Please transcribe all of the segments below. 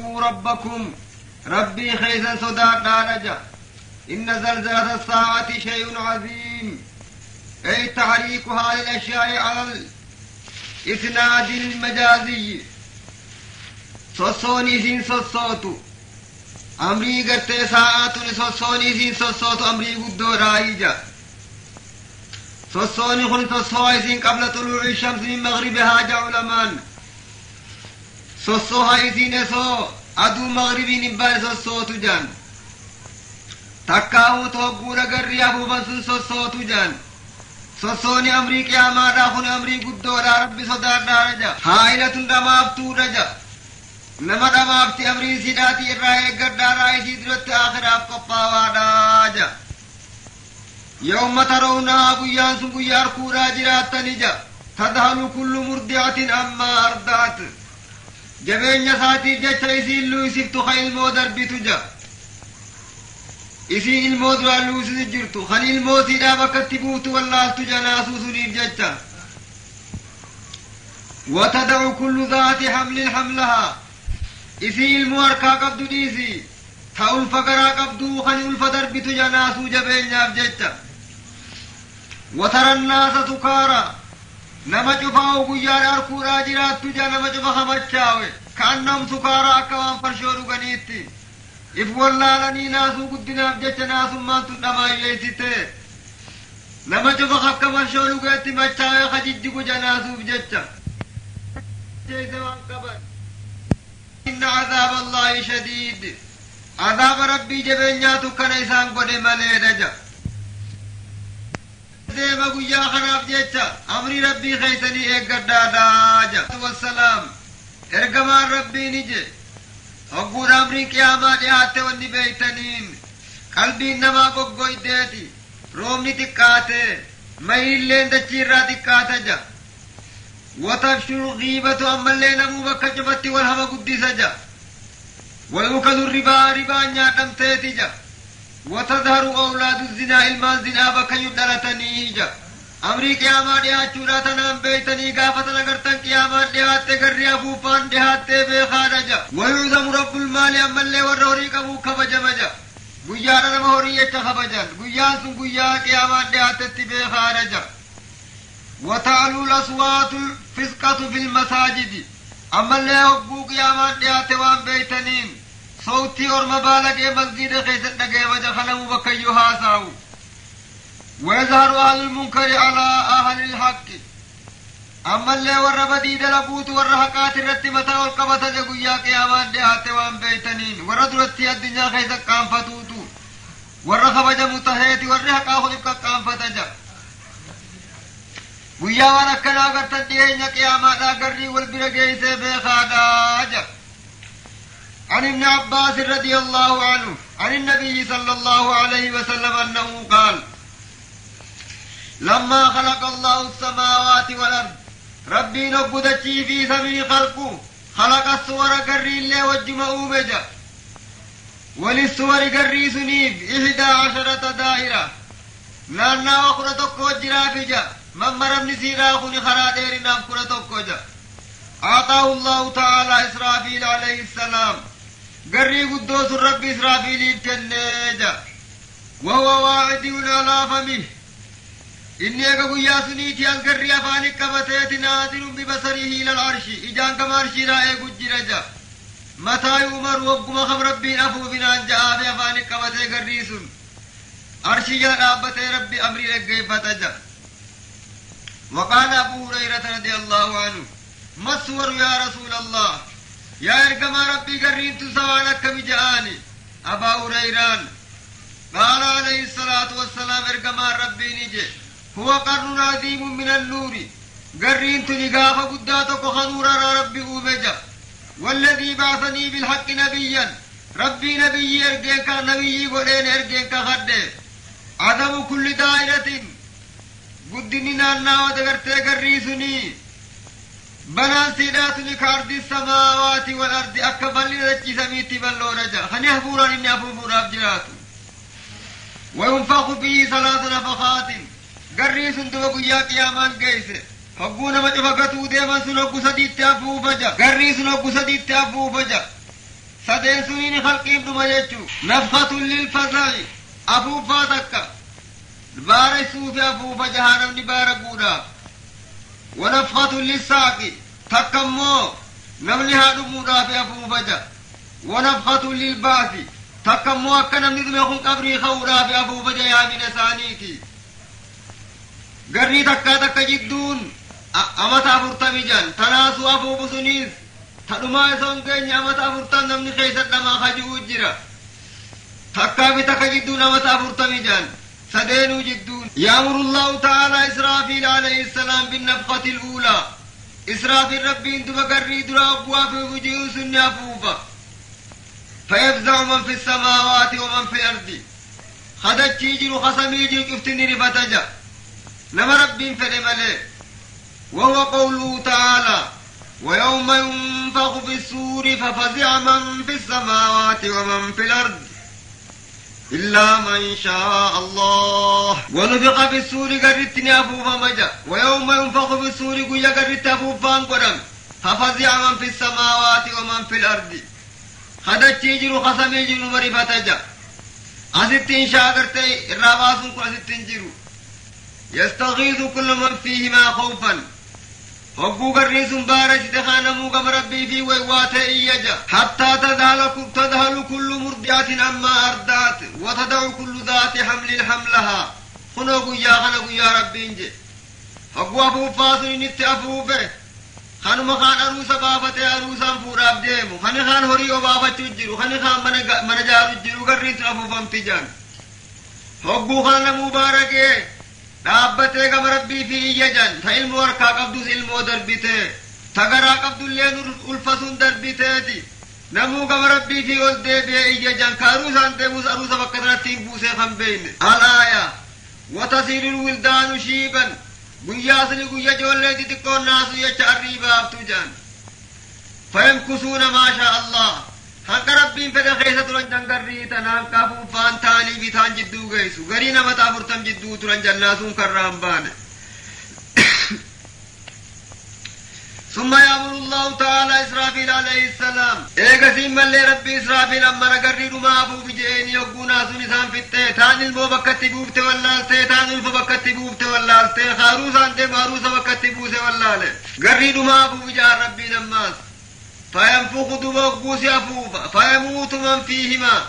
ربكم ربي خيزا صداق دارجا إن زلزلة الساعة شيء عظيم أي تحريك هذه الأشياء على الإسناد المجازي صصوني سين صصوتو أمري قرت ساعات صصوني سين صصوتو أمري قدو رايجا صصوني خل صصوها سين قبل طلوع الشمس من مغربها جعلمان صصوها سين صو أدو مغربي نبال صصوتو جان تكاو توقونا قريا بوفن صصوتو جان صصوني أمري قياما داخل أمري قدو دا ربي صدار دارجا حائلة دمافتو رجا نما دمافت أمري سيداتي الرأي قدار رأي سيدرت آخر أفقفا واداجا يوم ترونها بيان سنقيار كورا جرات نجا تدهل كل مرضعة أما أرضعت جبين يساتي جتا إسين لو سفتو خيل مودر بتجا إسين المودر لو سجرتو خليل موسي دا بكتبوت والله تجناسو سنير جتا وتدع كل ذات حمل حملها إسين المواركا قبدو ديسي تاول فقرا قبدو خليل الفدر بتجناسو جبين ياب جتا وترى الناس سكارى نما جفاو قيار أركورا جرات تجا نما جفا خمچاوي كأنهم سكارى كوان فرشورو غنيتي إفوالله لني ناسو قدنا بجتا ناسو ما تنما يليسيته نما جفا خبك فرشورو غيتي مچاوي خججكو جناسو بجتا جيسوان قبل إن عذاب الله شديد عذاب ربي جبنياتو كان إسان قد ملي رجا ديما قيا خناف جيتشا أمري ربي خيسني اقدا داجا والسلام ارقمان ربي نجي أقول أمري قياما لياتي وني بيتنين قلبي نما قوي ديتي رومني تكاتي مهيل لين دچيرا تكاتا جا وتفشل غيبة أما اللي نمو بكجبتي والهما قدسا جا ويوكل الربا ربا نياتم تيتي جا وتظهر أولاد الزنا إلما الزنا بك يدلتني جا أمري قياما ديات شوراتنا بيتني قافتنا قرطن قياما ديات تقريا فوفان ديات بخارجا ويعظم رب المال أما اللي والرهري قبو خبجمجا قيانا نمهورية خبجا قيان سن قيا قياما ديات تبخارجا وتعلو الأصوات الفسقة في المساجد أما اللي أبو قياما ديات وان بيتنين صوتي اور مبالغ مسجد خيسن دغه وجه خلمو بكيو هاساو ويظهر اهل المنكر على اهل الحق اما اللي وربدي دلبوت ورحقات الرتمتا والقبته جغيا قيامان دهات وان بيتنين وردرتي الدنيا خيس قام فتوتو ورخبج متهيت ورحقا خلق قام فتجا ويا وركنا غتن دينا قياما دا غري والبرغي سي بخاداجا عن ابن عباس رضي الله عنه عن النبي صلى الله عليه وسلم أنه قال لما خلق الله السماوات والأرض ربي نبدتي في سبيل خلقه خلق الصور قري الله وجمعه بجا وللصور قري سنيف 11 دائرة نانا وقرتك وجرا بجا ممر ابن سيراخني خرادير نام قرتك وجا أعطاه الله تعالى إسرافيل عليه السلام قري قدوس الرب إسرافيل كنجا وهو واعد على فمه إني أقول يا سنيتي القري أفانك كبتيت ناظر ببصره إلى العرش إجان كمارشي رائع قجرجا متى يؤمر وقم خم ربي أفو بنا جاء بأفانك كبتي قري سن عرشي جاء ربتي ربي أمري لقي فتجا وقال أبو هريرة رضي الله عنه ما الصور يا رسول الله يا إرقما ربي قرين تسوانك بجآني أبا هريران قال عليه الصلاة والسلام إرقما ربي نجي هو قرن عظيم من النور قرين تلقاف قداتك خنورا ربي أومجا والذي بعثني بالحق نبيا ربي نبي إرقينك نبي ولين إرقينك خده عدم كل دائرة قدني نانا ودقرتي قريسني بنا سيدات لكارد السماوات والأرض أكبر لرجي سميتي بلو رجا خني أفورا إني أفورا بجرات وينفخ فيه 3 نفخات قري سندوق يا قيامان قيس فقونا مجفقتو ديما سنوك سديت أفو بجا قري سنوك سديت أفو بجا سدين سنين خلقين دم يجو نفخة للفزع أفوفا تكا بارسو في أفوفا جهنم نبار قودا ونفخة للساق تكمو نمني هادو مودا في أفوفا جا ونفخة للباث تكمو أكا نمني دم يخون قبري خودا في أفوفا جا يامين سانيكي قرني تكا جدون أمتا فرطمي جان تناسو أفوفا سنيس تدما يسون كيني أمتا فرطم نمني خيسر لما خجو جرا تكا بتكا جدون أمتا فرطمي جان سدينو جدون يأمر الله تعالى إسرافيل عليه السلام بالنفخة الأولى إسرافيل ربي انتو بقري درا أبوا في وجهه سن أفوفا فيفزع من في السماوات ومن في الأرض خدت تيجر خصمي جر كفتني رفتجا نما ربي فلملي وهو قوله تعالى ويوم ينفخ في السور ففزع من في السماوات ومن في الأرض إلا من شاء الله ونفخ في السور قررتني أفوفا مجا ويوم ينفخ في السور قيا قررت أفوفا قدم ففزع من في السماوات ومن في الأرض خدت تيجر خصمي جر مرفتجا أستين شاكرتي الراباسون كل أستين جرو يستغيث كل من فيهما خوفا وقو قرني سنبارج تخانمو قم ربي في ويوات إيجا حتى تذهل كل مرضعة عما أردات وتدع كل ذات حمل حملها خنقو يا ربي انجي وقو أفو فاسن نت أفو به خانم خان أروس بابة أروسا فوراب ديمو خان خان هريو بابة تجرو خان خان من جارو جرو قرني أفو فامتجان وقو خان مبارك dhaabbatee gama rabbii fi iyyajan ta ilmu harkaa qabdus ilmoo darbitee ta garaa qabdulleen ulfasuun darbiteeti namuu gama rabbii fi ol deebi'ee iyyajan ka aruusaan deemus aruusa bakka sanattiin buusee kan beeyne alaaya watasiilul wildaanu shiiban guyyaasni guyya ijoollee xixiqqoon naasu jecha arriibaaftu jaan fayamkusuuna maashaa allah hanka rabbiin fedhe keessa turan jangarrii tanaan kafuufaan taanii bitaan jidduu geessu garii nama taafurtam jidduu turan jannaasuun karraan baane ثم يأمر الله تعالى إسرافيل عليه السلام إيقاسين من لي ربي إسرافيل أما نقرر ما أبو بجئين يقون آسو نسان في التيتان المو بكتبوب تولالتي تان الفو بكتبوب تولالتي خاروسان تي ماروسا بكتبوب تولالي قرر ما أبو بجار ربي نماس فينفخ دبوس أفوفا فيموت من فيهما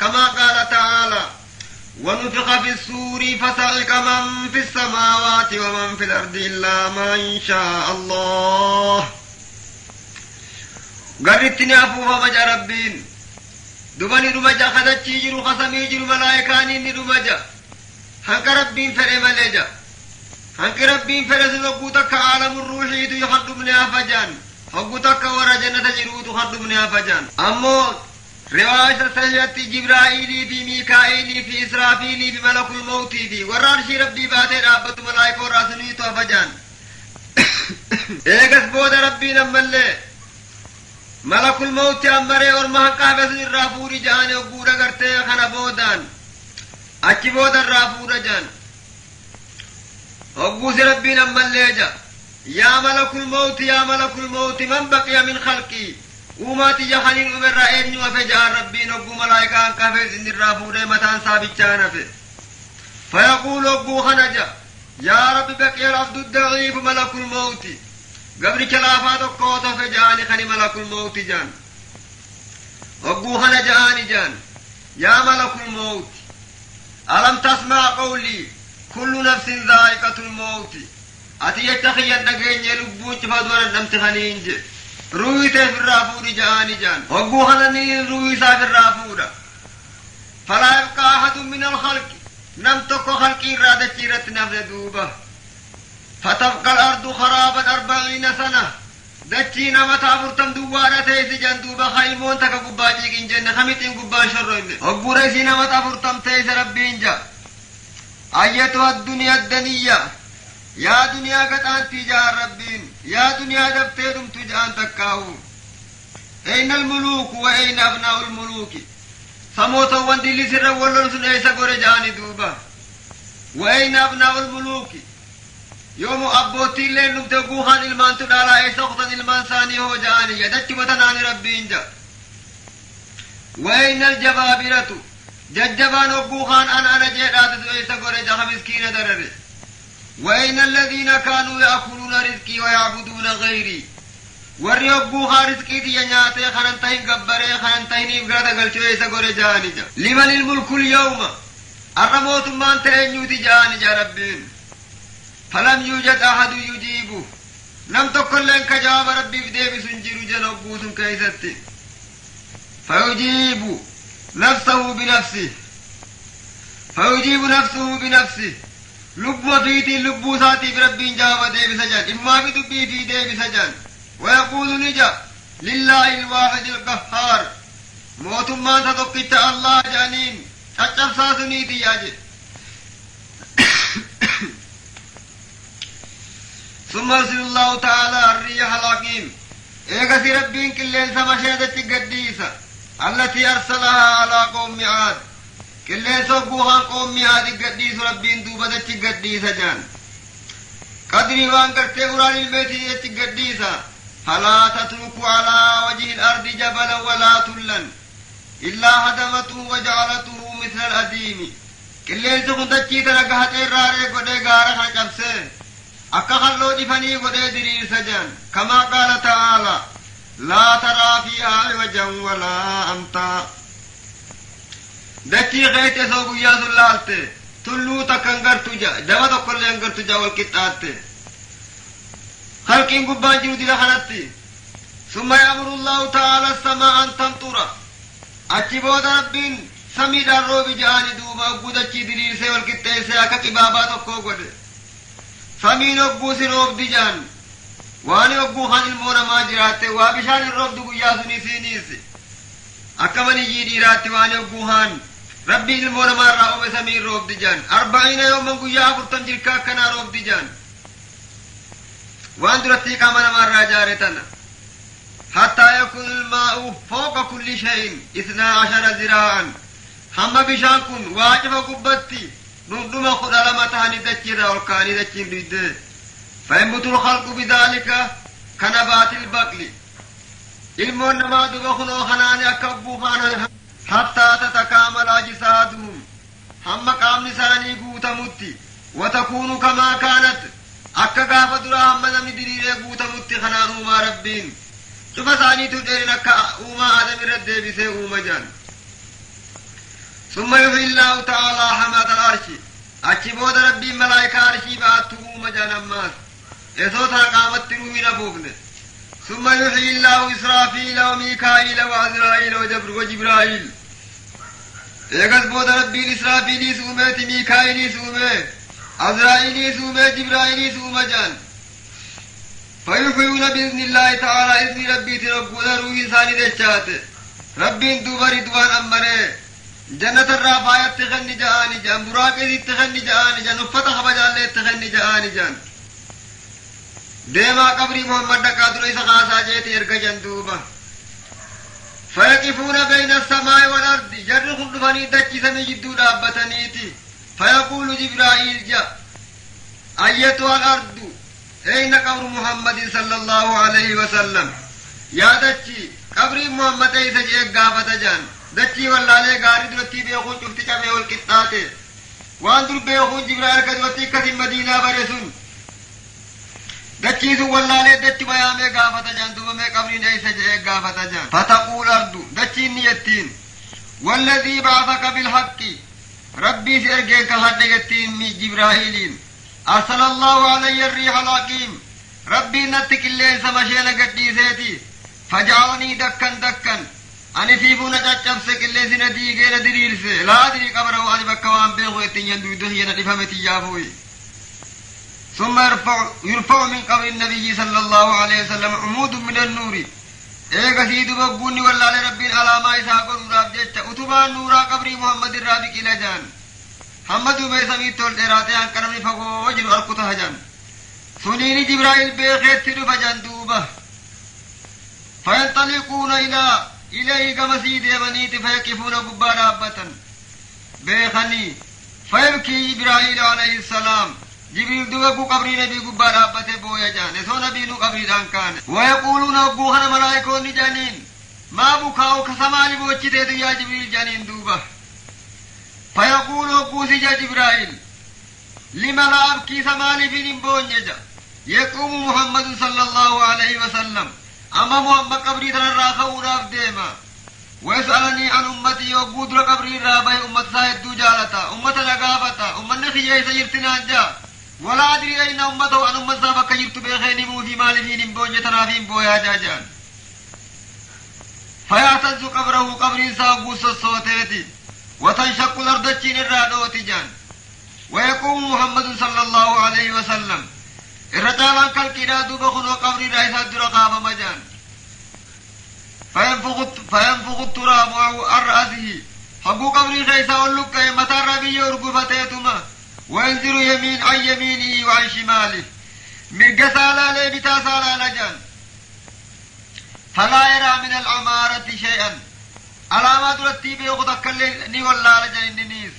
كما قال تعالى ونفخ في السور فصعق من في السماوات ومن في الأرض إلا من شاء الله قررتني أفوفا مجا ربين دبني رمجا خدت جيجر خصمي جر ملائكاني رمجا هنك ربين فرم لجا هنك ربين فرس لقوتك عالم الروح يدو يحد من أفجان حقوتك ورا جنة جروت خد من أفجان أمو رواية سيئة جبرائيل في ميكائيل في إسرافيل في ملك الموت في ورانش ربي باتي رابط ملائكة وراسني توفجان إيقس بود ربي نمالي ملك الموت أمري ورمحقا بسن الرافور جاني وقورا کرتے خنا بودان اچھی بود الرافور جان وقوس ربي نمالي جا يا ملك الموت من بقي من خلقي وماتي جخنين أمر رأيني وفجار ربي نقو ملائكة كفز إن الرافور متان سابتشانا في فيقول أبو خنجا يا رب بقي العبد الضعيف ملك الموت قبل كلافات القوة فجاني خني ملك الموت جان أبو خنجا جان يا ملك الموت ألم تسمع قولي كل نفس ذائقة الموت أتي يتخي النقين يلبون فدونا نمتخنين جي روي في الرافور جاني جان أبو خنني روي في الرافور فلا يبقى أحد من الخلق نمتك خلقي رادة جيرت نفذ دوبة فتبقى الأرض خرابا 40 سنة دچينا متابرتم دوارة تيسي جان دوبة خيمون تك قباجي إن جنة خميتين قبا شرين أبو ريسينا متابرتم تيسي ربي إنجا أيتها الدنيا الدنيا يا دنيا قد أنت جار ربين يا دنيا دفتيرم تجان تكاو أين الملوك وأين أبناء الملوك سموتا واندي لسر ولن سن ايسا قرى جاني دوبا وأين أبناء الملوك يوم أبوتي لين نبتقو خان المان تدالا ايسا خطن المان ثاني هو جاني يدك متناني ربي انجا وأين الجبابرة ججبان وقوخان أنا جيرات دويسا قرجها مسكين درر وأين الذين كانوا يأكلون رزقي ويعبدون غيري warri ogguuhaa riskiitiya nyaatee kanan tahin gabbaree kanan tahiniif gara dagalchuu isa gore ja'anija limanil mulkul yawma arra mootummaan ta'eenyuuti ja'anija rabbiin falam yuujad ahadu yujiibu nam tokkolleen ka jawaaba rabbiif deebisu hin jiru jan ogguu sun keeysatti fayujiibu nafsahu binafsihi lubbuma fiitiin lubbuu isaatiif rabbiin jawaaba deebisa jan immaa fi dubbii fi deebisa jan ويقول نجا لله الواحد القهار موتمان تتوقيت الله جانين تجب ساسنيتي ياجي ثم أرسل الله تعالى الريح الحكيم إيقسي ربين كلين سمشهدة قديسة التي أرسلها على قوم عاد كلين سوقوها قوم عاد قديس ربين دوبة قديسة جان قدري وانكرت قرآن البيت قديسة فلا تتركوا على وجه الأرض جبلا ولا تلا إلا هدمته وجعلته مثل الأديم كلين سكن تجيت رقهت إراري قد غارة حجبسه أكا خلو دفني قد درير سجان كما قال تعالى لا ترى فيها عوجا ولا أمتا دكي غيت سوق يا سلالته تلو تكنغر تجا جبت كل ينغر تجا والكتات خلقين قبان جنود لخنتي ثم يأمر الله تعالى السماء أن تمطر أجبود ربين سميد الروب جاني دوبا قد دليل سي والكتاي سي أكا كبابات وكوكود سمين أبو سنوب دي جان واني أبو خان المونا ما جراته وابشان الروب دو ياسوني سينيسي أكا من يجيدي راتي واني أبو خان ربي المونا ما رأو بسمين روب دي جان 40 يوم من قيا فرطن جركا كنا روب دي جان وان درتي كمان مرة جارتنا حتى يكون الماء فوق كل شيء 12 ذراعا هم بشان كن واجب قبتي نندم خد لما تهني دجيرا والكاني دجين ديد فينبت الخلق بذلك كنبات البقل المون ما دبخنو خناني أكبو فانا حتى تتكامل أجسادهم هم قام نساني قوت متي وتكون كما كانت akka gaafa duraa hamma namni diriiree guutamutti kanaan uumaa rabbiin cufa isaaniitu dheerin akka uumaa aadam irra deebisee uuma jaan summa yuhyi illaahu ta'aalaa hamaata al-arshi achi booda rabbiin malaayikaa arshii ba'attu uuma jaan ammaas esoo tana qaamatti ruuhi hin afuufne summa yuhyi illaahu israafiila wa miikaa'iila wa azraa'iila wa jibraa'iil eegas booda rabbiin israafiiliis uumeeti miikaa'iliis uumee عزرائيلي سومة جبرائيلي سومة جان فيحيون بإذن الله تعالى إذن ربي تربون روح إنساني دشات ربي دوبا رضوان أمره جنة الرافاية تخني جاني جان براكي تخني جاني جان فتح بجال تخني جاني جان ديما قبري محمد دكاتر إسا خاصا جيت يرقى جان دوبا فيقفون بين السماء والأرض جر خلفاني دكي سمي جدو دابتنيتي فيقول جبرائيل جاء أيتها الأرض أين قبر محمد صلى الله عليه وسلم يا دتشي قبر محمد إيسا جيك غافة جان دتشي والله لي غاري درتي بيخون شفت جمعي والكتاتي وان در بيخون جبرائيل كدوتي كثم مدينة برسون دتشي سو والله لي دتشي بيامي غافة جان دوبا قبر إيسا جيك غافة جان فتقول أرض دتشي نيتين والذي بعثك بالحق ربي سيرجيك هدقتين من جبرائيل أرسل الله علي الريح الحكيم ربي نتك الليل سمشينا قديسيتي فجعلني دكا أني في فونا تشبسك الليل سندي غير دريرس لا أدري قبره وأني بكوان بيغويتين يندو دهينا لفهمتي يافوي ثم يرفع من قبر النبي صلى الله عليه وسلم عمود من النور ايغا سيدو بغوني والله لربين علامة إساقون رابجة اتبان نورا قبري محمد الرابق إلى جان محمد بيسمي تول ديراتي عن كرمي فقو وجلو القطة جان سنيني جبرائيل بيخيت تلو فجان دوبة فينطلقون إليه كما سيد يمنيت فيكفون قبار أبتا بيخني فيبكي جبرائيل عليه السلام جبريل دوغو قبري نبي قبار أبته بويا جان سو نبي نو قبري دان كان ويقولون أبوهن ملائكون جانين ما بكاو كسمالي بوجتيت يا جبريل جانين دوبة فيقول أبوسي جبرائيل لما لا أبكي سمالي في نبونجا يقوم محمد صلى الله عليه وسلم أما محمد قبري تنراخ وراف ديما ويسألني عن أمتي وقود قبري رابي أمت سايد جالتا أمت لقافتا أمت نخي سيرتنا جا ولا أدري أين أمته عن أمت سابق جبت بخيني موفي مالي في نبونجا تنافين بويا جاجان فيعتز قبره قبر سابوس الصوتيتي وتنشق الأرض الجين الرادوتي جان ويقوم محمد صلى الله عليه وسلم الرجال كالكراد بخن وقبر رئيس الدرقاب مجان فينفخ التراب عن رأسه حقو قبر رئيس اللك متى ربي يرقفتيتما وينزل يمين عن يمينه وعن شماله من قسالا لبتا سالا لجان فلا يرى من العمارة شيئا علامات رتيب يغتك لي والله لجان النيس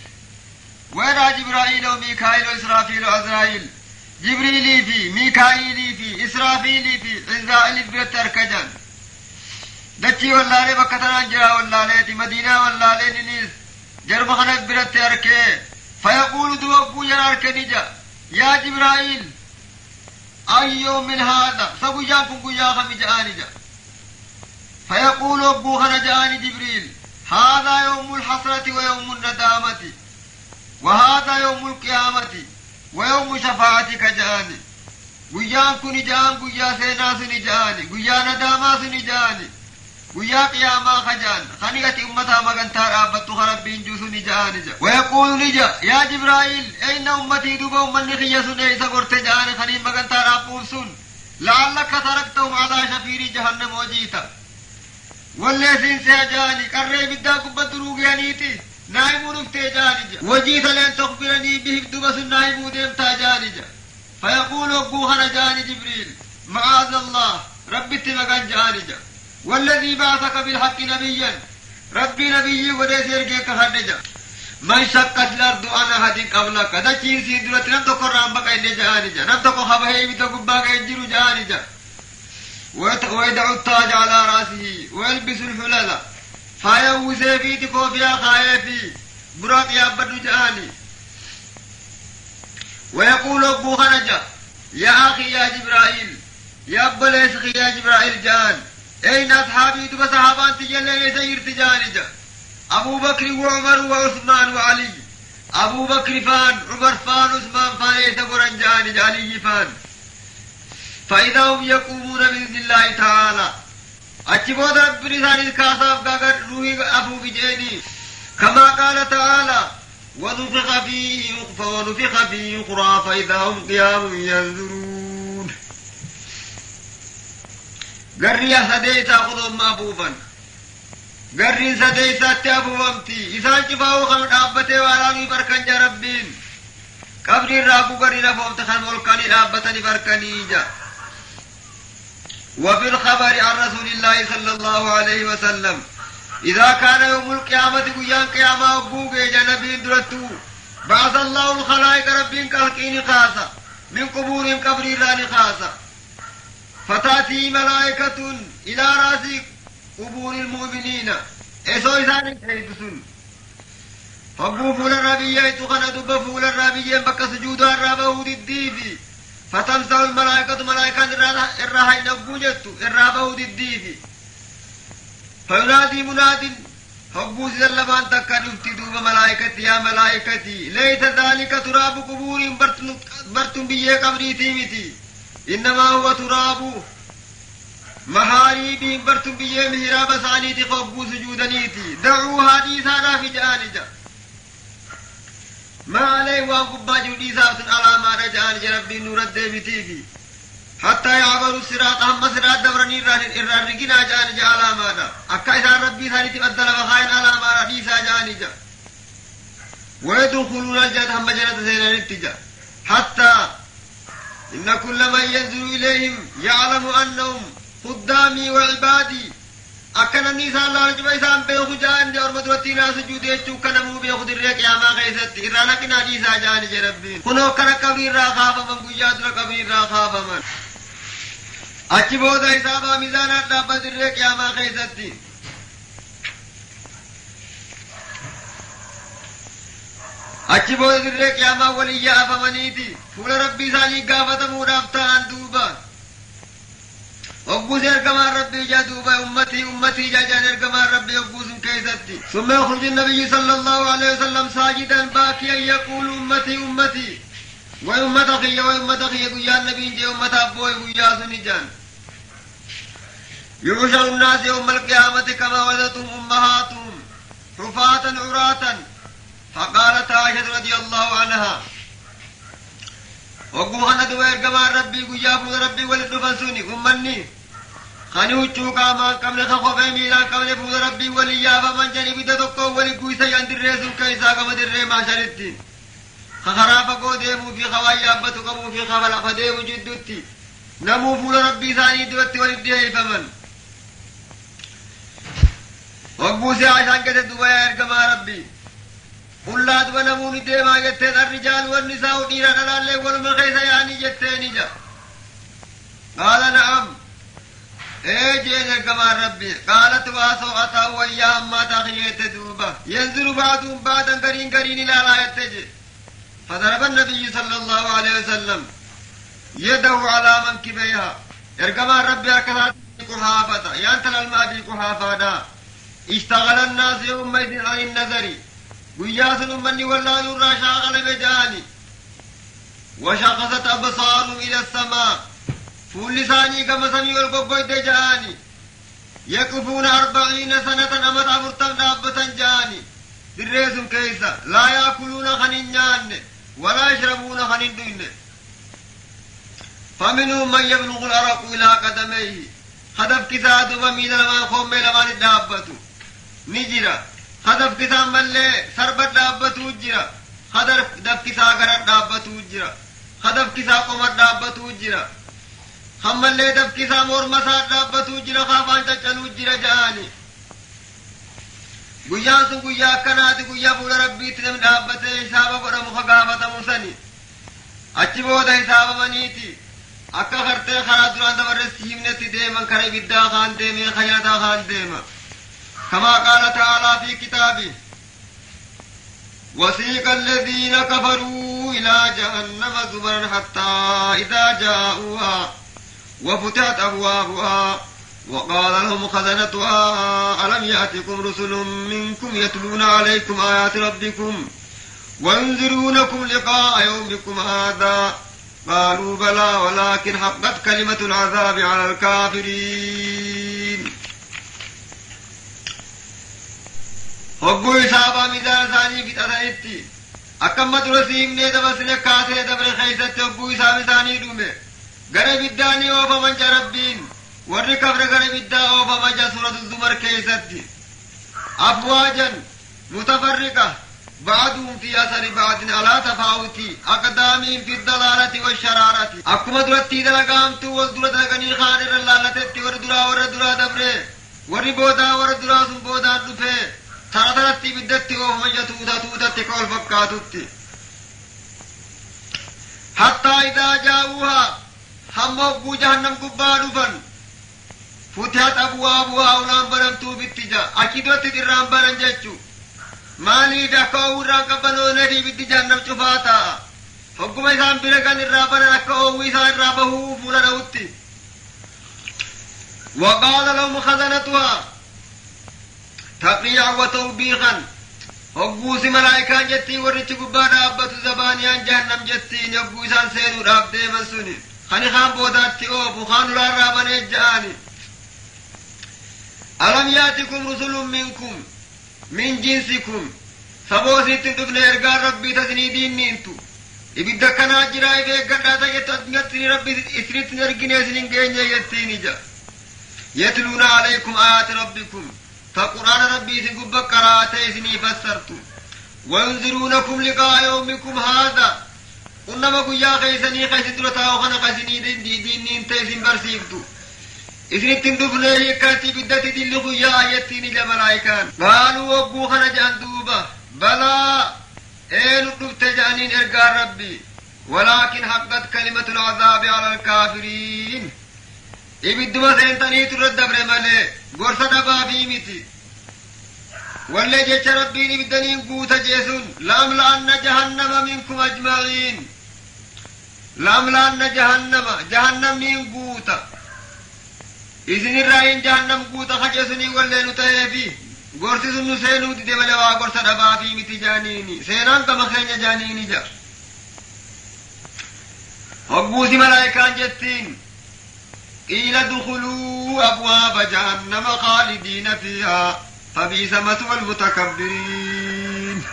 ويرى جبرائيل وميكائيل وإسرافيل وعزرائيل جبريل في ميكائيل في إسرافيل في عزرائيل برت أركجان دچي والله بكتنا جرا والله مدينة والله نيس جرب خنف برت أركي فيقول دوابو يرارك نجا يا جبرائيل أي يوم من هذا سبو جاكم قيا خمجا آنجا فيقول أبو خنجان جبريل هذا يوم الحسرة ويوم الندامة وهذا يوم القيامة ويوم شفاعتك جاني قيان كن جان قيا سيناس نجاني قيا نداماس نجاني قيا قياما خجان خنيقة أمتها مغنتار آبت خربين جوس نجاني جا ويقول نجا يا جبرائيل أين أمتي دوبا أمن خيسون إيسا قرت جاني خنين مغنتار آبوسون لعلك تركتهم على شفير جهنم وجيتا والذين سيجاني قرر بدا قبت روغيانيتي نائم نفتي جانجا وجيت لأن تخبرني به دبس النائم ديمتا جانجا فيقول أبوها جاني جبريل معاذ الله ربي اتمقان جانجا والذي بعثك بالحق نبيا ربي نبي وديس يرقيك خنجا من شقت الأرض أنا هدين قبلك هذا شيء سيدرت نم تقر رامبك إني جانجا نم تقر خبهي بتقباك إنجر جانجا ويدع التاج على رأسه ويلبس الحلل فايو سيفي كوفيا خايفي براق يابد جاني ويقول أبو خنجة يا أخي يا جبرائيل يا أبليس يا جبرائيل جان أين أصحابي تبا صحابان تجلل سير تجاني جا أبو بكر وعمر وعثمان وعلي أبو بكر فان عمر فان عثمان فان يتقرن جاني علي فان فإذا هم يقومون بإذن الله تعالى أجبود رب رسال الكاساف قاقر روحي أبو بجيني كما قال تعالى ونفخ فيه أخرى فإذا هم قيام ينظرون قرية سديسة خذهم أبوبا قرية سديسة أبوبمتي إسان جفاو خمد أبتي وعلاني بركن جربين قبر الرابو قرية فومتخن والكاني أبتني بركني جا وفي الخبر عن رسول الله صلى الله عليه وسلم إذا كان يوم القيامة قيام قيامة أبوك جنبين درتو بعث الله الخلائق ربين كالكين خاصة من قبورهم قبر الراني خاصة فتأتي ملائكة إلى رأس قبور المؤمنين إسو إسان حيثسون فقو فول الرابية تخنا دب فول الرابية بك سجود الرابه الديفي فتمسح الملائكة ملائكة الراحي نبوجت الرابه الديفي فينادي مناد حبوس اللبان تكنفت دوب ملائكتي يا ملائكتي ليس ذلك تراب قبور برتم بيه قبري تيمتي إنما هو تراب محاريب برتم بيه مهراب سانيتي قبو سجودنيتي دعوا حديثانا في جانجا ما عليه وقبا جودي سابتن على ما رجعان جربي نور الدبتيفي حتى يعبروا الصراط هم صراط دبرني الرقنا جان جا على ماذا أكا إذا ربي ثاني تبدل بخائن على ما رحيسا جان جا ويدخلون الجنة هم جنة سينا الاتجاه حتى إن كل من ينزل إليهم يعلم أنهم قدامي وعبادي أكنا النساء الله رجب إسان بيخ جان جا ورمد وطينا سجوده چوكنا بيخ دريك يا ما غيثت إرانا كنا جيسا جان جا ربين كنو كنا كبير را خافا من قياد را كبير را خافا من أچ بودا حسابا ميزانا دابا دريك يا ما غيثت أجبوا ذريك يا ما ولي أفمنيتي فول ربي ساني قافة مودافتا دوبا وقوز يرقما ربي جادوبا أمتي جاجان يرقما ربي وقوز كيستي ثم يخرج النبي صلى الله عليه وسلم ساجدا باكيا يقول أمتي وأمتخي قيا النبي جي أمت أبوي قيا سنجان يحشر الناس يوم القيامة كما ولدتهم أمهاتهم حفاة عراة فقالت عائشة رضي الله عنها وقوهنا دوير كما ربي قيا ربي ولد فنسوني أمني خاني وچوكا ما قبل خخوفي ميلا قبل فوز ربي وليا فمن جاني بدا تقو ولي قويسا يندر ريسو كيسا كما در ري ما شرطين خخرافا قو ديمو في خوايا أبتو قبو في خفلا فديمو جدوتي نمو فول ربي ثاني دوتي ولديه فمن وقوسي عشان كده دوير كما ربي أولاد ونموني ديما جتين الرجال والنساء ديران الالي والمخيسة يعني جتين جا قال نعم جين كما ربي قالت واسو أتا ويا أما تخيت دوبا ينزل بعضهم بعضا قرين لا يتجي فضرب النبي صلى الله عليه وسلم يده على منكبيها يركما ربي أكثر قحافة ينتل الماء بقحافة اشتغل الناس يومئذ عن النذر قياس مني ولا نرى شاغل بجاني وشخصت أبصار إلى السماء فول لساني كما سمي والقبويد جاني يكفون 40 سنة أمت أفرتم دابة جاني دريس كيسا لا يأكلون خنين ولا يشربون خنين دين فمنهم من يبلغ العرق إلى قدميه خدف كساد وميد لما خوم لما الدابة نجرة خدف كسام ملي سربت دابة وجرة خدف كسا غرت دابة وجرة خدف كسا قمر دابة وجرة خمالي دفكسا مورمسا دابتو جرا خافان تچلو جرا جاني گویا سو گویا کنات گویا فول ربي تدم دابته حساب قد مخغافه مسني اچ بودا حساب منيتي اكا خرته خرا دران دبر سيمنتي دي من خري بيدا خان دي مي خيادا خان دي كما قال تعالى في كتابه وسيق الذين كفروا الى جهنم زمرا حتى اذا جاءوها وفتحت أبوابها وقال لهم خزنتها ألم يأتكم رسل منكم يتلون عليكم آيات ربكم وينذرونكم لقاء يومكم هذا قالوا بلى ولكن حقت كلمة العذاب على الكافرين هقوا إصابة ميزان ثاني في تثنيتي أكمت رسيم نيدا بسنة كاسة دبر خيسة هقوا إصابة ثاني دومي غرب الداني اوفا منجا ربين ورّي كفر غرب الدا اوفا منجا سورة الزمر كيستي أفواجا متفرقة بعضهم في أثر بعض على تفاوتي أقدامهم في الضلالة والشرارة أكما درتي دلقامتو والدرة دلقني خانر اللالتت وردرا دبره ورّي بودا سنبودا دفه ترتي بدتي اوفا منجا توتا تكول فكاتوتي حتى إذا جاءوها هم وقو جهنم قبار فن فتحت أبوابها ولان برمتو بالتجا أكيدوت درام برنججو مالي دكو راقبنو ندي بالتجانم شفاتا حكم إسان برقان الرابر ركو وإسان رابه فولا نوتي وقال لهم خزنتها تقيع وتوبيخا حقوس ملائكة جتي ورچ قبار أبت زبانيان جهنم جتي نقو إسان سينو راب ديمن سني خاني خان بوداتي اوفو خانو لارابان اجعاني ألم ياتكم رسل منكم من جنسكم سبوسي تندفن ارقان ربي تسني دين نينتو إبدا كنا جرائي بيقادا يتنغتني ربي إسريت نرقني سنين جيني يتيني جا يتلون عليكم آيات ربكم فقرآن ربي سنقب قراتي سني فسرتو وينذرونكم لقاء يومكم هذا ونما قيا خيسني خيس درتا وخنا خيسني دين تيسين برسيفتو إذن تندفن يكاتي بدتي دل قيا آياتيني لملائكان قالوا وقو خنا جاندوبا بلا اين دفت جانين ارقى ربي ولكن حقت كلمة العذاب على الكافرين إبدو مثلا تنيت الرد برمالي قرصة دبا في متي ولا جيش ربيني بدنين قوت جيسون لأملأن جهنم منكم أجمعين لأملأن جهنم من قوت إذن الرأيين جهنم قوت خجسني ولا نتايفي قرسي سنو سينو دي دبلوا قرسا دبا في متجانيني سينان كما خيني جانيني جا هقوسي ملائكان جتين قيل ادخلوا أبواب جهنم خالدين فيها فبئس مثوى المتكبرين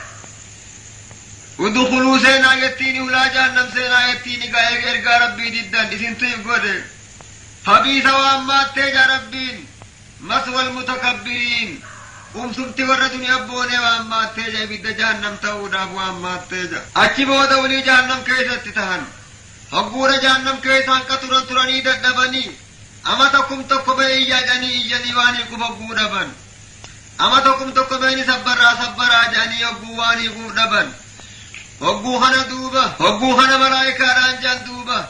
ودخلوا سينا يتيني ولا جهنم سينا يتيني قايق ارقى ربي جدا اسم طيب قد فبئس وأما تيجا ربين مثوى المتكبرين سبتي وردني أبوني وأما تيجا بيد جهنم توداف وأما تيجا أجي بودا ولي جهنم كيسا تتهن حقور جهنم كيسا كتران تراني ددبني أما تكم تكو بي جاني إيجاني واني كبقو دبن أما تكم تكو بيني سبرا جاني يقواني قردبن وقو خنا دوبا وقو خنا ملائكة رانجان دوبا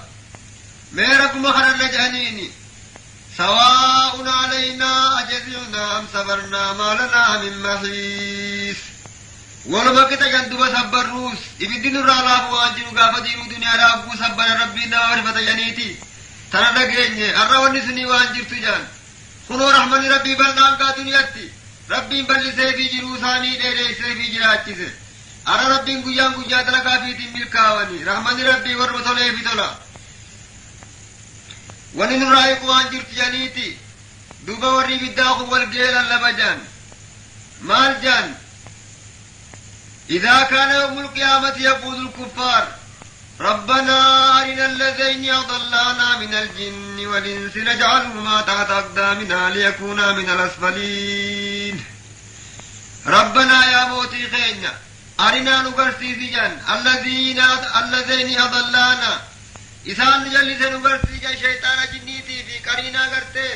ميركم خنا نجانيني سواء علينا أجزعنا أم صبرنا ما لنا من محيص ولما كتا جندوبا سبر روس إبدين الرالاب وانجنو قافة دينو دنيا رابو سبر ربنا وعرفة جانيتي تنا نجيني الرواني سني وانجر تجان خنو رحمن ربي بلنان کا دنیاتی ربي بل سيفي جروساني ديري سيفي جراتي سي أرى ربي قيام قيات لقا في تنبيل كاواني رحمن ربي ورمطولي في طلا ونن رأيك وانجر تجانيتي دوبا وري بالداخل والقيل اللبجان مال جان إذا كان يوم القيامة يقول الكفار ربنا أرنا الذين أضلانا من الجن والإنس نجعلهما تحت أقدامنا ليكونا من الأسفلين ربنا يا موتي خينا أرنا نقرسي سجان الذين أضلانا إسان نجلس نقرسي جان شيطان جنيتي في قرينا قرتي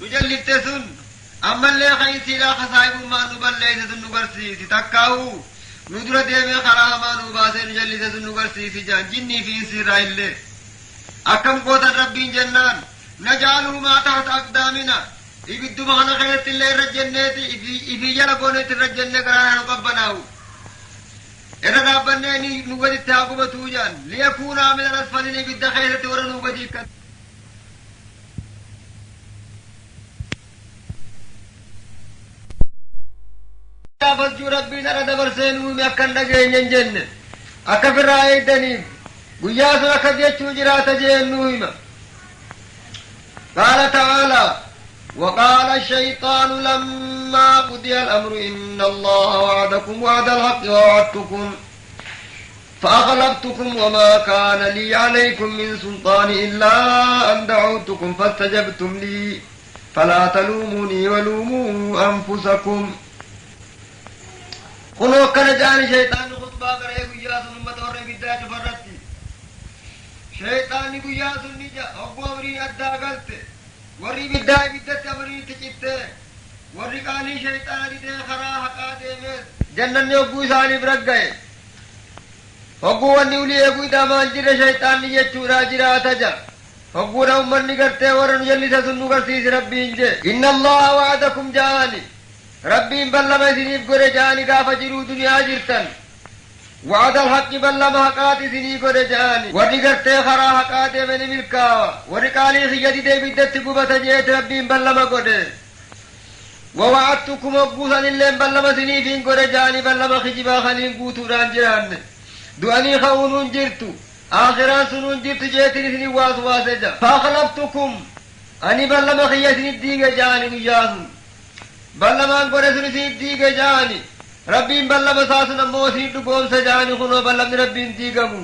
نجلس سن أما اللي خيسي لا خصائب ما نبليس سن نقرسي ستكاو ندرة ديمي خراما نباسي نجلس سن نقرسي سجان جني في انسي رايلي أكم قوتا ربين جنان نجعلهما تحت أقدامنا إبدو مخنا خيرت اللي رجنيتي إفي جل قونيت الرجنة قرانا نقبناو إذا ربناني نقضي التاقب توجان ليكونا من الأسفلين إبدا خيرت ورنقضي كت فسجو ربنا ردبر سينومي أكن لقين جنة أكفر رأي دنيم قياس أكديت جرات جنوهما قال تعالى وقال الشيطان لما قضي الأمر إن الله وعدكم وعد الحق ووعدتكم فأغلبتكم وما كان لي عليكم من سلطان إلا أن دعوتكم فاستجبتم لي فلا تلوموني ولوموا أنفسكم قلوا كان جاني شيطان خطبا قرأي قياس أمة ورّي بداية فرطي شيطان قياس النجا أبو أمري أدى قلت ورّي بداية بداية أمري تجت ورّي قالي شيطان دي خرا حقا ديمت جنن يوبو ساني برقائي أبو ونولي أبو دامان جر شيطان نجا راجرا تجا أبو نومن نقرتي ورن جلسة سنقرسيس ربي انجي إن الله وعدكم جاني ربين بلما سنيف قرى جاني قافة جرو دنيا جرتن وعد الحق بلما حقاتي سنيف قرى جاني ورقرتي خرا حقاتي من ملكاوة ورقالي خيادي دي بدت قبة جيت ربين بلما قرى ووعدتكم أبوسا اللين بلما سنيفين قرى جاني بلما خجبا خلين قوتو رانجران دواني خونون جرتو آخران سنون جرتو جيتني سنيف واسجا فأخلفتكم أني بلما خيادي الدين جاني مجاهن بلمان قرى سنسي ديگا جاني ربين بلما ساسنا موسي دقوم سجاني خنو بلما ربين ديگمو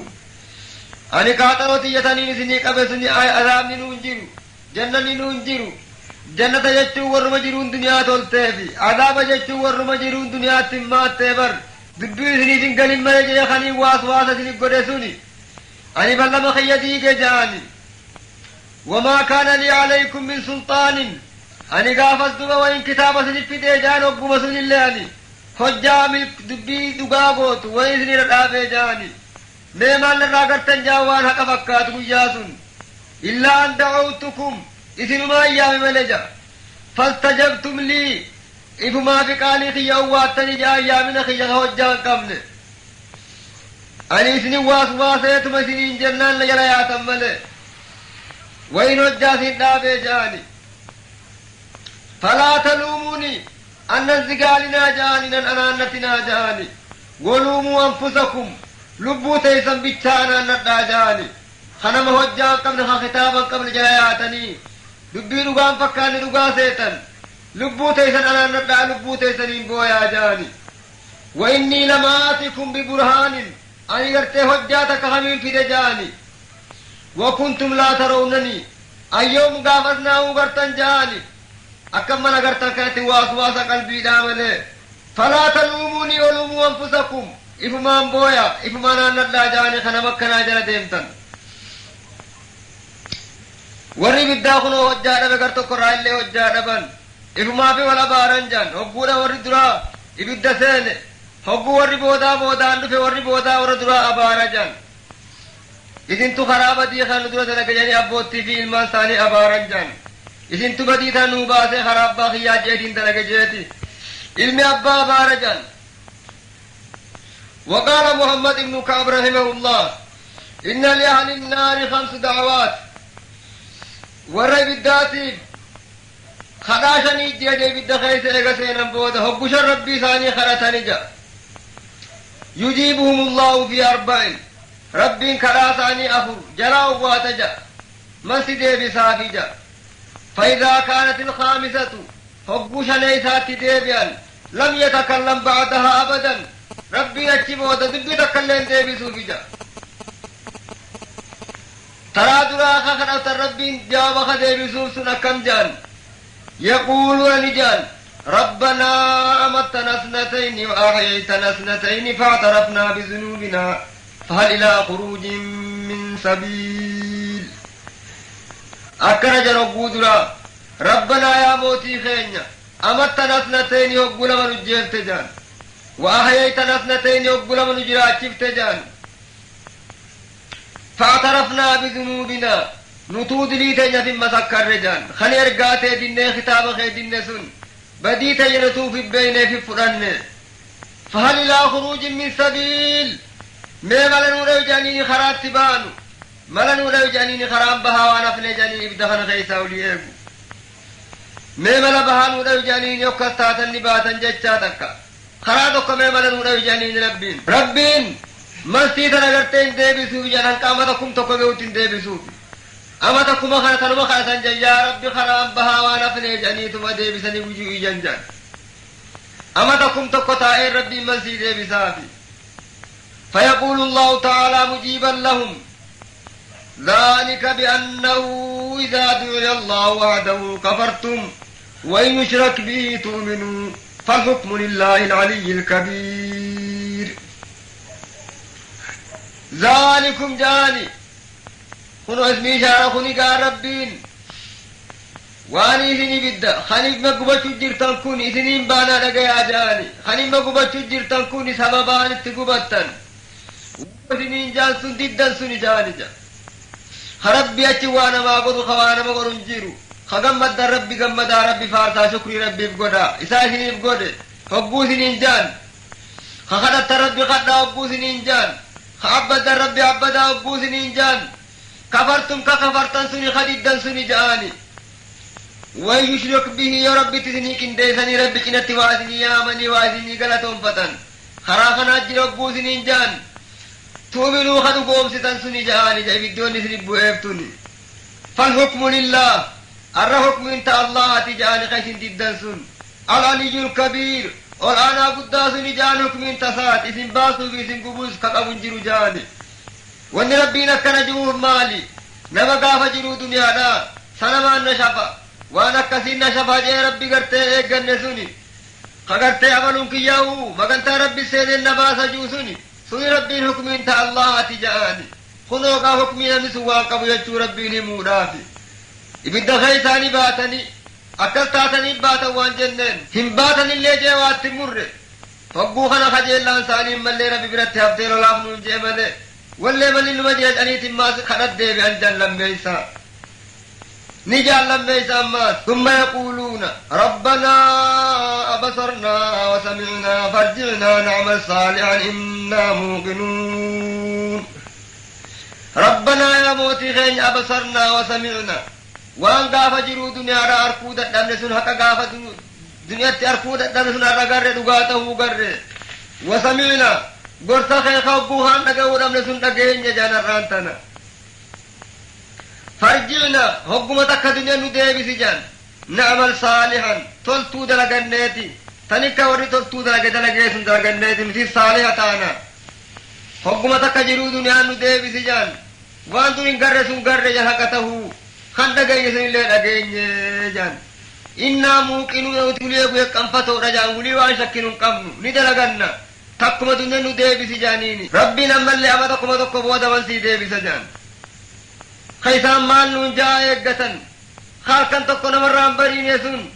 أني قاتلو تيتاني نسيني قبسني آي عذابني نونجرو جنني نونجرو جنة جتشو ورم جرون دنيا تولتے في عذاب جتشو ورم جرون دنيا تمات تبر دبي سني سنگلين مرجي خاني واس سني قرى سني أني بلما خي ديگا جاني وما كان لي عليكم من سلطان أني قافت دوبا وإن كتابة سنفي جان وقم سن اللاني حجام دبي دقاقوت وإن سني ردافي جاني ميمان لراقرتن جاوان حق فكات قياسون إلا أن دعوتكم إذن ما أيام ملجا فاستجبتم لي إفما في قاليت يواتني جايا من خيّا هجان قبل أني سني واسواسيت مسنين جنان لجليات ملي وين وجاسين دابي جاني فلا تلوموني أن الزقالنا جاني أنانتنا جاني ولوموا أنفسكم لبو تيسن بيتانا ندى جاني خنم هجان قبل خطابا قبل جلياتني دبي رقام فكاني رقا سيتن لبو تيسن أنا ندى لبو تيسنين بويا جاني وإني لما آتكم ببرهان أني قرتي هجاتك همين في دجاني وكنتم لا ترونني أيوم قافزنا وقرتن جاني أكمل قرتن كانت واسواس قلبي دامله فلا تلوموني ولوموا أنفسكم إفما بويا إفما ندى جاني خنمكنا جل ديمتن warri biddaa kunoo hojjaa dhabe gar tokko irraa illee hojjaa dhaban ifumaa fi wal abaaran jan hogguudha warri duraa ibidda seene hogguu warri boodaa boodaan dhufe warri boodaa warra duraa abaara jan isintu karaa badii kan dura dalaga janii abboottii fi ilmaan isaanii abaaran jan isintu badii tan nuu baasee karaa abbaa kiyyaa jeetiin dalaga jeeti ilmi abbaa abaara jan وقال محمد بن كعب رحمه الله إن لأهل النار 5 دعوات warra ibiddaatiif kadhaashanii jeedee ibidda keessa eega seenan booda hoggushan rabbii isaanii kadhatanija yujiibuhum allahu fi 4 rabbiin kadhaa isaanii 4 jalaa owwaataja masi deebisaafija فإذا كانت الخامسة هقوشا ليسات ديبيا لم يتكلم بعدها أبدا ربي أجيبه دبي تكلم ديبسو فيجا ترى دراخا خلقت ربي جاب خدي بسوسنا كم جان يقول نجان ربنا أمتنا 2 وأحييتنا 2 فاعترفنا بذنوبنا فهل إلى خروج من سبيل أكرج ربودرا ربنا يا موتي خينيا أمتنا 2 يقول من الجيل تجان وأحييتنا 2 يقول من الجراج تجان فاعترفنا بذنوبنا نتود لي تجنة مسكر رجال خلي ارقات دين خطاب خي دين سن بدي تجنة في بين في فرن فهل إلى خروج من سبيل ما ملنو رو جانيني خراب تبانو ملنو رو جانيني خراب بها ونفن جانيني بدخن خيسا وليهو ما مل بها رو جانيني يوكستاتا نباتا ججاتك خرابك ما ملنو رو جانيني ربين مسجد نغرتين ديبسو جنان قامتكم تقبوتين ديبسو أمتكم خلطان وخلطان جن يا رب خرام بها ونفني جنيتم ديبسني وجوه جنجان أمتكم تقطع ربي مسجد ديبسافي فيقول الله تعالى مجيبا لهم ذلك بأنه إذا دعي الله وحده كفرتم وإن يشرك به تؤمنوا فالحكم لله العلي الكبير ذلكم جاني كنو اسمي شارع خني قال ربين واني سني بدا خنيف مقبة جرتن كون اسنين بانا لقيا جاني خنيف مقبة جرتن كون سببان اتقبتن وسنين جان سن ددن سن جاني جا خربي اچي وانا ما قدو خوانا ما قدو انجيرو خغمد در ربي غمد ربي فارتا شكري ربي بقودا اسا سنين بقودا حبو سنين جان خخدت ربي خدا حبو سنين جان عبد ربي عبد أبو سنين جان كفرتم كفرتن سني خديدن سني جاني ويشرك به يا ربي تسني كندسني ربي كنت واسني يا مني واسني غلطهم فتن خراخنا اجر أبو سنين جان تؤمنوا خدو قوم ستن سني جاني جاي بدون سني بوهبتني فالحكم لله الحكم انت الله تجاني خشن ددن سن العلي الكبير اور انا قداسني جانكم انتصات اسم باسو في اسم قبوس كقبن جرو جاني وان ربنا كان جوه مالي نما قاف جرو دنيا دا سنما نشفا وانا كسين نشفا جي ربي قرتي ايق جنسوني خقرتي عملون كياهو مغنتا ربي سيدين نباسا جوسوني سوني ربي الحكم انت الله تجاني خنوكا حكمي نمسوا قبو يجو ربي نمودافي ابدا خيساني باتني أكل تاتني باتا وان جنن هم باتن اللي جوات مرة فقو خنا خجل لان سالي ملي ربي برت هفتير ولافنون جيمني واللي ملي المجيج أني تماس خرد دي بأن جن لم يسا نجعل لما يسمى ثم يقولون ربنا أبصرنا وسمعنا فارجعنا نعمل صالحا إنا موقنون ربنا يا موتي خين أبصرنا وسمعنا وان قاف جرو دنيا را أركودة دمنسون حقا قاف دنيا أركودة دمنسون أرقر دقاته قر وسمعنا قرصة خين خوبوها نقو دمنسون تقين جانا رانتنا فرجعنا حكومتك الدنيا ندابي سجان نعمل صالحا تلتو دلقنيتي تنكا وري تلتو دلقنيتي دلقنيتي مثل صالحة تانا حكومتك جرو دنيا ندابي سجان وانتو نقرسون قرر حقته خندق يسن اللي لقين جان إنا موقنون وتوليكو يكام فتو رجان ولي وان شكنون قمنو ندلقنا تقوم دنيا ندابي سجانيني ربنا من اللي أمدكم دكو بودا والسي دابي سجان خيسان مال نون جاء خالقا تكون مرام برين يسون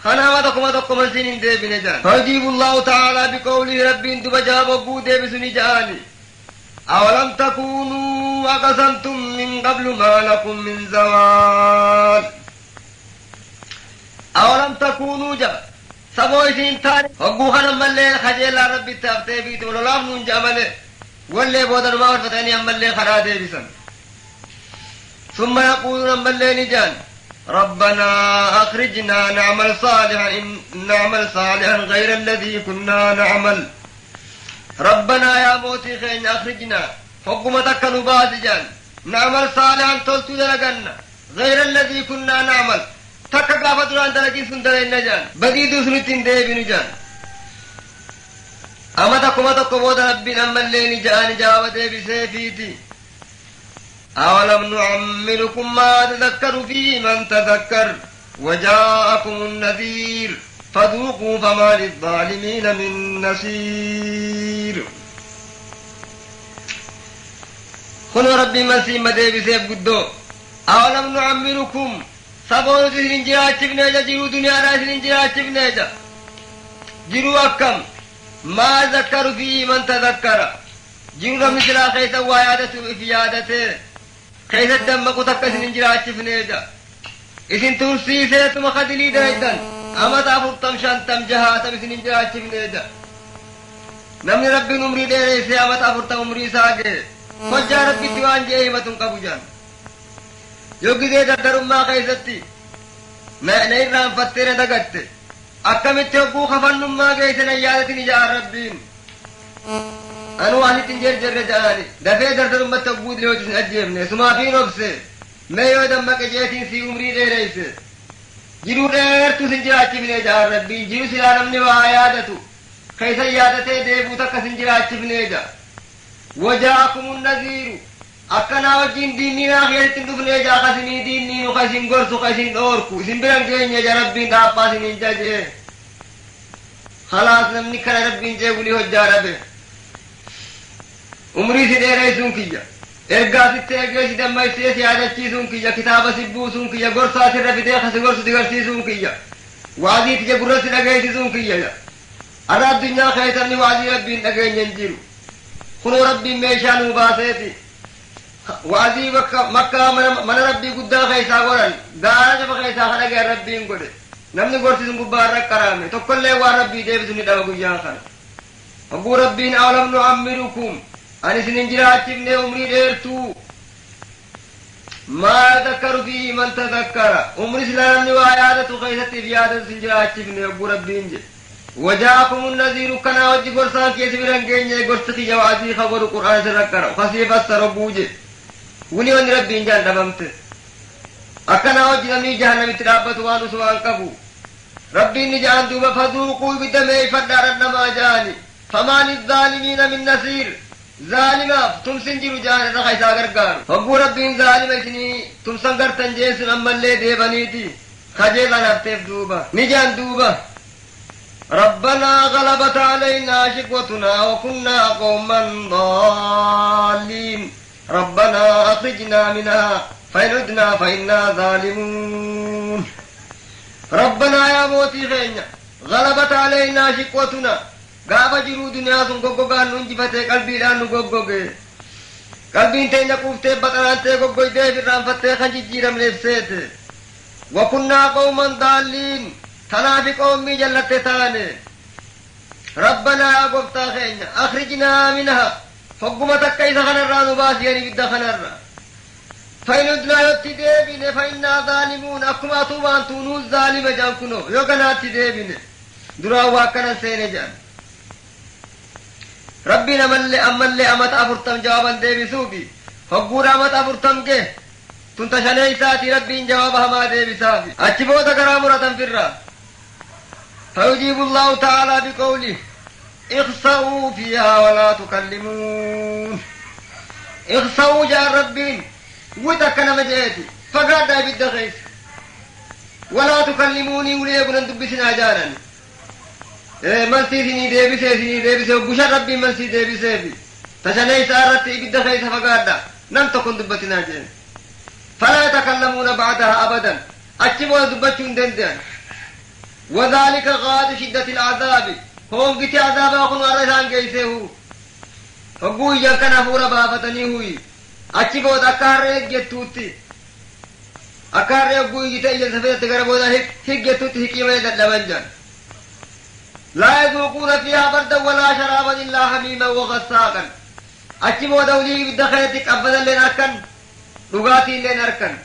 خنا تكما سنين دي بنجان فيجيب الله تعالى بقوله ربي انتو بجاب وقو دي بسني جاني أولم تكونوا أقسمتم من قبل ما لكم من زوال أولم تكونوا جب سبوي سين تاني وقو خنا ملي خجيل ربي تفتي بيت ولولاف نون جامله واللي بودن ما ورفتاني ملي خنا دي بسن ثم يقولون من الليل جان ربنا أخرجنا نعمل صالحا غير الذي كنا نعمل ربنا يا موتي خين أخرجنا حكومتك نباس جان نعمل صالحا تلتو دلقنا غير الذي كنا نعمل تكا قافتنا أن دلقين سندرين جان بديدو سنتين ديبين جان أما تكومتك بودا ربنا من الليل جان جاوة بسيفيتي أولم نعمركم ما تذكر فيه من تذكر وجاءكم النذير فذوقوا فما للظالمين من نصير خلو ربي مسيح مدي بسيب قدو أولم نعمركم سبون سنين جراج بنيجا جرو دنيا را سنين جراج بنيجا جرو أكم ما ذكر فيه من تذكر جرو مثل خيث وعيادته إفيادته خيث الدمك تكسن جراج بنيجا إذن ترسي سيتم خدلي دايدن أما تافرتم شانتم جهاتم سنين جراج بنيجا نمني ربي نمري ديريسي أما تافرتم عمري ساقه فجأة ربي تيوان جيمة قبجان يوكي دي دردرما خيثتي نيران فتير دقت أكمت يوكو خفنما قيسن ايادتني جاء ربين أنا واحد تنجر جر جاني دفع دردرما تقود لوجسن أجيبني سما في نفسي ما يودمك جيتين سي عمري ديريسي جيرو ديرتو سنجراتي بني جاء ربي جيرو سلانمني وآيادتو خيث ايادتي ديبو تك سنجراتي بني جاء وجاءكم النذير أكنا وجين ديني آخر تندفني جا خسني ديني وخسن قرص وخسن دوركو سنبرن جين يا ربين دابا سنين جاجي خلاص نمني كلا ربين جي ولي هجا ربي عمري سديري سنكيا إرقا ستيقى سدام ميسي سيادة سنكيا كتابة سبو سنكيا قرصا سر بدي خس قرص دقرسي سنكيا وعدي تجا قرص دقيسي سنكيا أنا الدنيا خيطرني وعدي ربين دقين ينجيرو خلو ربي ميشان وباسيتي وعدي مكة من ربي قدا خيسا قرن دارا جب خيسا خلق ربي انقل نمني قرسي سنقبارك كرامي تقل لي وربي ديبسني دابقو جانخان أبو ربين أولم نعمركم أني سننجرات ابن عمري ديرتو ما ذكر فيه من تذكر عمري سلامني وآيادة خيسة فيادة سنجرات ابن أبو ربين جي وجاءكم النذير كنا وجه قرصان كيس برنجين قرصتي جوازي خبر القرآن سرقر خسيف السربوجي ولي ون ربين جان دممت أكنا وجه نمي جهنم ترابت وانو سوان قبو ربين نجان دوبا فذوقوا بدمي فدار النما جاني فما للظالمين من نصير ظالما تم سنجر جان رخيسا غرغار فقو ربين ظالم اسني تم سنگر تنجيس نمال لي ديبانيتي خجيلا نفتف دوبا نجان دوبا ربنا غلبت علينا شقوتنا وكنا قوما ضالين ربنا أخرجنا منها فإن عدنا فإنا ظالمون ربنا يا موتي خينا غلبت علينا شقوتنا غاب جرو دنيا سن غوغوغان ننجفته قلبي لان نغوغوغ قلبين تين قوفتي بطلان تيكو قويدي في الرانفتي خنجي جيرم لفسيت وكنا قوما ضالين تنافق أمي جلت تاني ربنا قفتا خينا أخرجنا منها حكومتك كيس خنرا نباسيني بدا خنرا فإن ادنا يتدابين فإنا ظالمون أكما طوبان تونوز ظالم جان كنو يوكنا تدابين درا واكنا سين جان ربنا ملي أمت أفرتم جوابا ديبسوبي حقورا أمت أفرتم كه تنتشني ساتي ربين جوابها ما ديبسابي أجبوت كرامرة في الرا فيجيب الله تعالى بقوله اخسأوا فيها ولا تكلمون اخسأوا جاء ربين وتكنا مجيتي فقرأ داي بالدخيس ولا تكلموني وليكن أن تبسنا جانا منسي ديبسي وقشا ربي منسي ديبسي تشني سارتي بالدخيس فقرأ لم تكن دبتنا جانا فلا يتكلمون بعدها أبدا أجبوا دبتشون دندان وذلك غاد شدة العذاب هم قتي عذاب أخنوا على شان كيسه فقوي جنكنا فورا بافتني هوي أجبوا أكار جتوتي أكار قوي جتا إجل سفيدة تقربونا هك جتوتي هكيما يدلبنجان لا يذوقون فيها بردا ولا شرابا إلا حميما وغساقا أجبوا دولي بالدخلتك أبدا لنركن لغاتي لنركن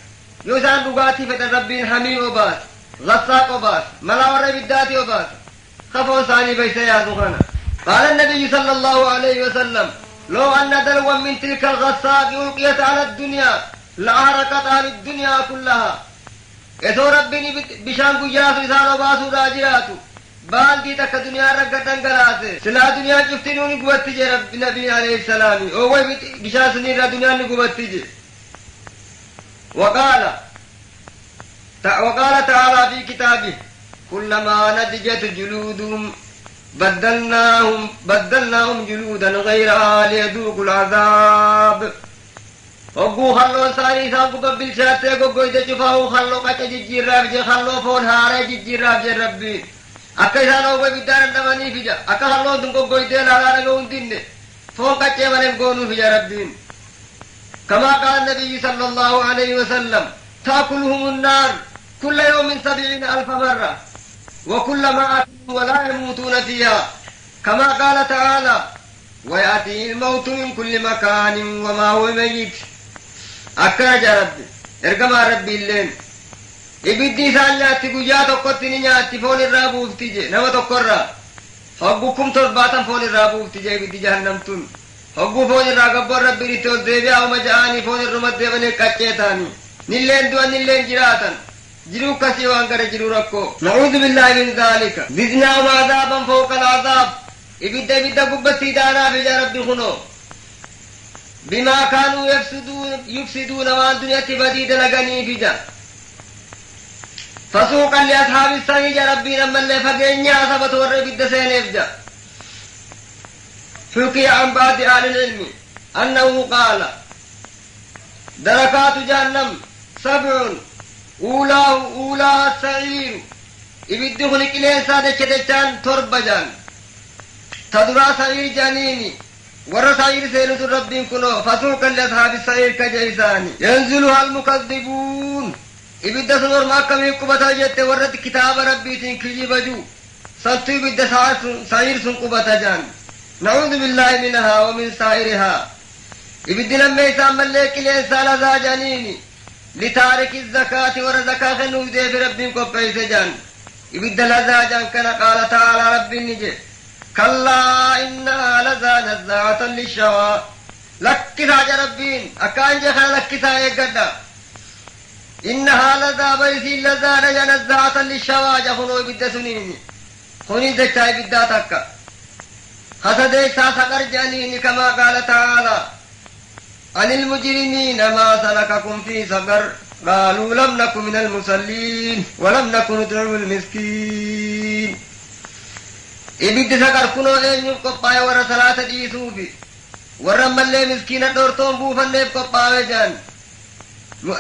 يوسان لغاتي فتن ربين حميم وباس غساق وباس ملاور بالذات وباس خفوا ثاني بيت يا زغنا قال النبي صلى الله عليه وسلم لو أن دلوا من تلك الغساق ألقيت على الدنيا لأحرقت أهل الدنيا كلها إذا ربني بشان قجاس رسالة باسو راجراتو بالدي تك دنيا رقتن قلاسي سلا دنيا جفتنوني قوات تجي رب نبي عليه السلام اوه بشان سنين دنيا نقوات تجي وقال تعالى في كتابه كلما نضجت جلودهم بدلناهم جلودا غيرها ليذوقوا العذاب وقو خلو ساري ساقو بالشاتي قو يدجفاو خلو قچ ججيراف جي خلو فون هاري ججيراف جي ربي أكا يسانو بدار النماني فيجا أكا خلو دنقو قو يدل على نقون دين فون قچ منم قونو فيجا ربين كما قال النبي صلى الله عليه وسلم تأكلهم النار كل يوم 70,000 مرة وكلما أكلوا ولا يموتون فيها كما قال تعالى ويأتي الموت من كل مكان وما هو ميت أكرج ربي ارقم ربي اللين إبدي سالناتي قجات وقتني نياتي فون الرابوف تيجي نما تقرى حقكم ترباتا فون الرابوف تيجي إبدي جهنم تون حقو فون الرقبور ربي ريتو ديبيا ومجعاني فون الرمد ديبني كتشيتاني نلين دوان نلين جراتا جلو كسي وانكر جلو ركو نعوذ بالله من ذلك زدناهم عذابا فوق العذاب إبدا قبتي دانا في ربي خنو بما كانوا يفسدون وان دنيا تبديد لغني فيجا فسوقا لأصحاب السعير ربي لما اللي فقين يعصبت وربي سينيف جا حكي عن بعض أهل العلم أنه قال دركات جهنم 7 أولاها السعير إبدو خلق إليه سادة شدتان تربجان تدرى سعير جانيني ور سعير سيرة ربين كنو فسوقا لأصحاب السعير كجيساني ينزلها المكذبون إبدا سنور ما كم يقبتا جت ورد كتاب ربي تنكجي بجو سنتو إبدا سعير سنقبتا جان نعوذ بالله منها ومن سائرها إبدا لما يسامل لك الإنسان ذا جانيني لتارك الزكاة ورزكاة خنوذي في ربهم قبعي سجان إبدا لذا جان كان قال تعالى ربي نجي كلا إنها لذا نزاعة للشوى لكسا جربين أكان جخنا لكسا يقدا إنها لذا بيسي لذا نجا نزاعة للشوى جخنو إبدا سنيني خني دكتا إبدا تكا حسد ساسا جانيني كما قال تعالى عن المجرمين ما سلككم في سقر قالوا لم نكن من المصلين ولم نكن نطعم المسكين إبدا سقر كنو أين يبقى ورا صلاة ديسوبي ورا ملي مسكين دورتون بوفن يبقى جان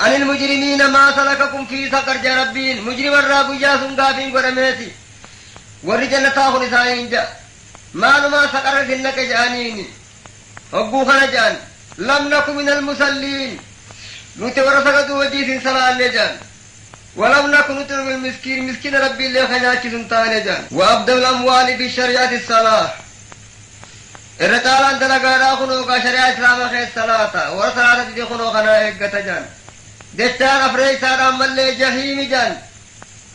عن المجرمين ما سلككم في سقر جربين مجرم الرابو جاسم قافين قرميتي ورجل تاخر ساين جا ما سقر جنك جانيني حقو خنا جان لم نكن من المصلين نتورث وجيث صلاة نجان ولم نكن نطعم المسكين مسكين ربي اللي خناكي سنتان نجان وأبدأ الأموال بالشريعة الصلاة الرجال أنت لقاء خنوك شريعة إسلام خير الصلاة ورصلاة تدي خنوك نائقة جان دشتان أفريسان أمالي جهيم جان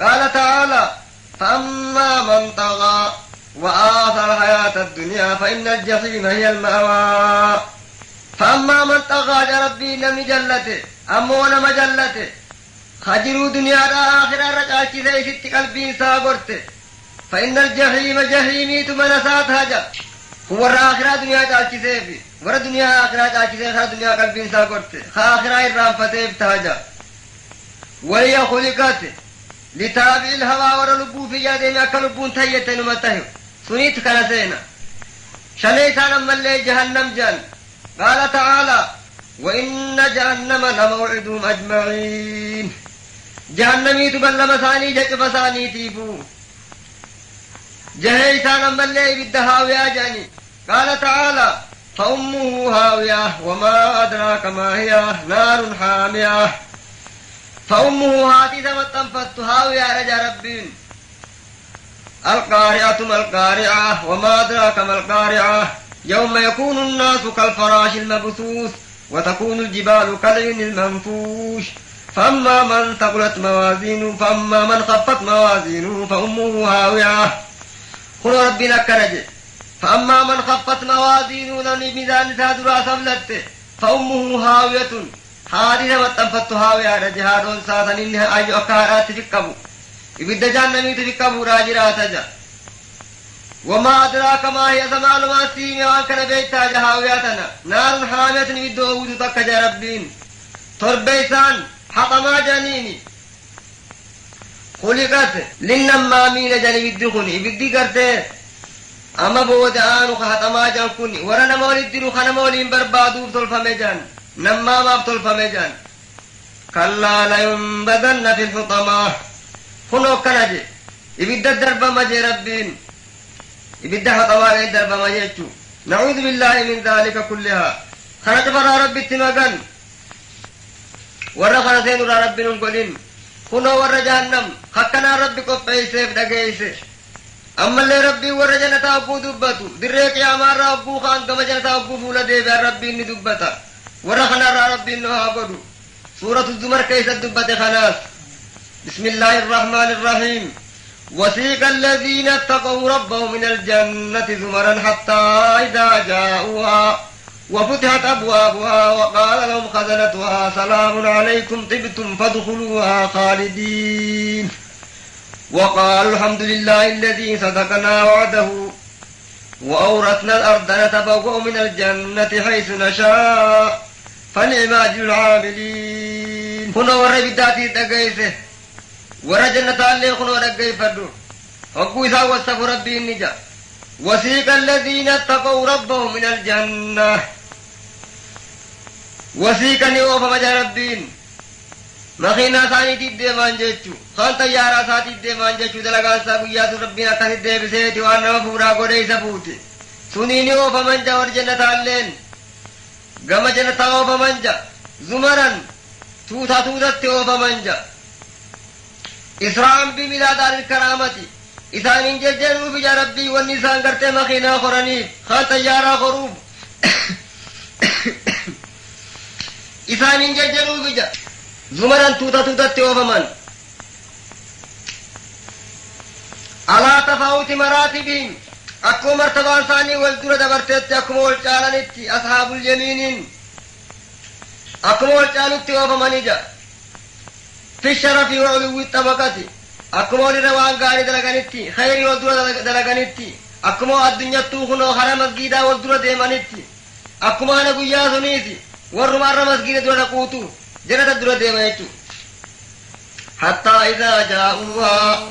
قال تعالى فأما من طغى وآثر الحياة الدنيا فإن الجحيم هي المأوى فأما من طغى يا ربي نمي جلته أمونا مجلته خجروا دنيا آخرة رجالتي ذي ست قلبين ساقرته فإن الجحيم جهيمي تمنسات هجا هو الآخرة دنيا جالتي ذي ورا دنيا آخرة جالتي ذي خرا دنيا قلبين ساقرته خاخرة إرام فتيب تهجا وهي خلقته لتابع الهوى ورا لبو في يدين أكلبون تهيتين متهو سنيت كنسينا شليسان أما اللي جهنم جان قال تعالى وإن جهنم لموعدهم أجمعين جهنمي تبل مساني جج مساني تيبو جهيسان أما اللي بالدهاوية جاني قال تعالى فأمه هاوية وما أدراك ما هي نار حامية فأمه هاتي تمتنفت هاوية رجا ربين القارعة ما القارعة وما أدراك ما القارعة يوم يكون الناس كالفراش المبثوث وتكون الجبال كالعين المنفوش فأما من ثقلت موازينه فأما من خفت موازينه فأمه هاوية قل ربنا كرجه فأما من خفت موازينه لم ميزان سادرا سبلته فأمه هاوية هذه متنفت هاوية رجهاد ساتن إنها أي أكارات تفكبوا إبدا جهنمي تفكبوا راجرات جا وما أدراك ما هي زمان ما سيمي وان كان بيتا جهاوياتنا نار حامية بدو أود تكجا ربين تربيسان حطما جنيني خلقت للنمامين جاني بدخني بدي قرته أما بودعان حطما جان كوني ورنا مولد درو خنا مولين بربادو بطلفة مجان نماما بطلفة مجان كلا لينبذن في الحطمة خنو كنجي إبدا الدرب مجي ربين إبدا حطما الدرب مجيشو نعوذ بالله من ذلك كلها خرج فرا ربي التمغن ورا خرسين ورا ربي نقولين خنو ورا جهنم خكنا ربي قبعيسي بدقيسي أما اللي ربي ورا جنة أبو دبتو دريك يا مارا أبو خان كما جنة أبو فولا ديبا ربي إني دبتا ورا خنا ربي إنه أبدو سورة الزمر كيس الدبت خلاص بسم الله الرحمن الرحيم وسيق الذين اتقوا ربهم من الجنة زمرا حتى إذا جاءوها وفتحت أبوابها وقال لهم خزنتها سلام عليكم طبتم فادخلوها خالدين وقالوا الحمد لله الذي صدقنا وعده وأورثنا الأرض نتبوأ من الجنة حيث نشاء فنعم أجر العاملين هنا ورى بداتي تقيسه ورى جنة اللي خنو رقي فردو وقو إذا وصف ربي النجا وسيق الذين اتقوا ربهم من الجنة وسيق نيوف مجا ربين مخينا ثاني تدي مانجيشو خان تيارا ساتي تدي مانجيشو دلقان سابقيا ربنا كان تدي بسيتي وانا مفورا قولي سبوتي سني نيوف منجا ورجنة اللين قام جنة اوف منجا زمرا توتا توتا اوف منجا إسرام بميلاد الكرامة إسان انججنوا بجا ربي والنسان قرتي مخينا خراني خان تيارا خروب إسان انججنوا بجا زمرا توتا توتا اوف من على تفاوت مراتبهم أكو مرتبان ثاني والدورة دبرتت أكو والجالنتي أصحاب اليمين أكو والجالنتي وفمانيجا في الشرف وعلو الطبقة أكو والروان غاري دلغانتي خير والدورة دلغانتي أكو الدنيا توخنو حرم مسجدا والدورة ديمانتي أكو أنا قيا سنيسي والرمار مسجدا دورة قوتو جنة الدورة ديمانتو حتى إذا جاءوها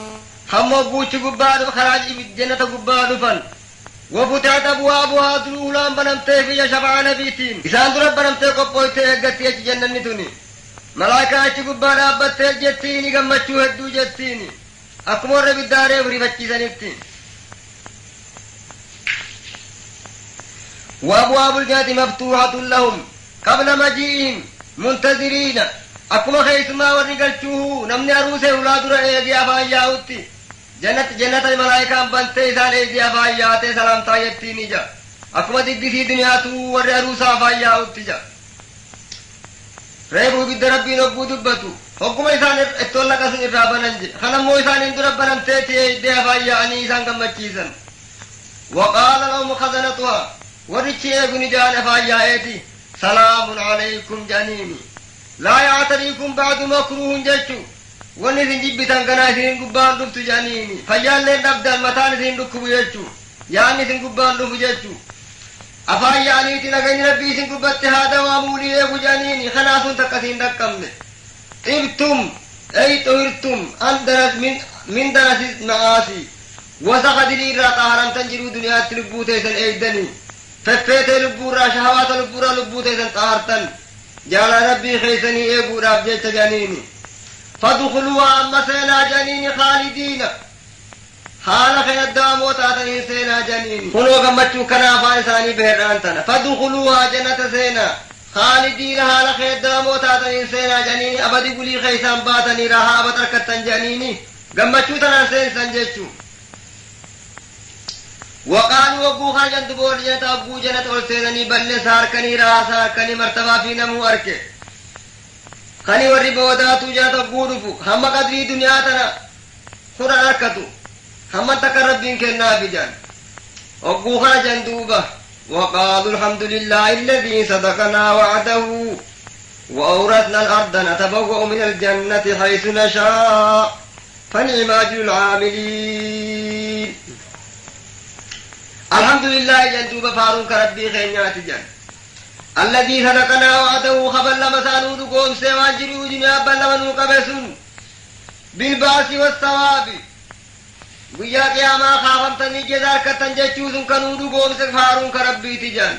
هم بوچ غبار خراج جنة غبار فن وفتحت أبوابها دلولان بنمته في شفعان بيتين إسان درب بنمته قبويته اگتي جنة نتوني ملائكة اچ غبار آبته جتيني غمچو هدو جتيني أكمور بداره وري بچي سنفتين وأبواب الجنة مفتوحة لهم قبل مجيئهم منتظرين أكما خيسما ورقلتوه نمني أروسي أولاد رأيدي أفايا أوتي جنة الملائكة بنتي إسان إيدي أفايا سلام تايتي نجا أكما دقسي دنياتو ور أروسا أفايا أوتي جا ريبو بد ربي نبو دبتو حكما إسان اتولا قسن إرابننج خنمو إسان اندو ربنا امتيتي إيدي أفايا أني إسان كمتشيسا وقال لهم خزنتها ورچي ابن جان أفايا إيدي سلام عليكم جانيني لا يعتريكم بعد مكروه جتشو ونسين جبتان كنا سين قبان رفت جانيني فيال لين نبدال متان سين ركبو جتشو يعني سين قبان رفت جتشو أفاي يعني تلقين ربي سين قبت هذا وامولي ابو جانيني خناسون تقسين دكم ابتم أي طهرتم أن درس من درس معاسي وسخد لي را طهران تنجرو دنيا تلبو تيسن ايدني ففيت لبو را شهوات لبو را لبو تيسن طهرتن جعل ربي خيسني ايبو راب جيت جانيني فادخلوا أما سينا جانيني خالدين حال خير الداموت آتني سينا جانيني خلوا قمتشو كنا فانساني بهران تنا فادخلوها جنة سينا خالدين حال خير الداموت آتني سينا جانيني أبدي قولي خيسان باتني راها أبتركتن جانيني قمتشو تنا سينسان جيتشو وقالوا وقو خرجن دبور جنة أبو جنة والسيدني بل ساركني راساركني مرتبا في نمو أركي خني وربوداتو جات أبو هم قدري دنياتنا خرا أركتو هم تقربين كنا في جان وقو خرجن دوبة وقالوا الحمد لله الذي صدقنا وعده وأورثنا الأرض نتبوأ من الجنة حيث نشاء فنعم أجر العاملين الحمد لله جندوب فارون كربي خينيات جن الذي صدقنا وعده خبل مسانود قوم سيوان جريو جناب بلمنو قبسون بالباس والثواب ويا قياما خافمتني جزار كتن جچوسن كنود قوم فارون كربي تجن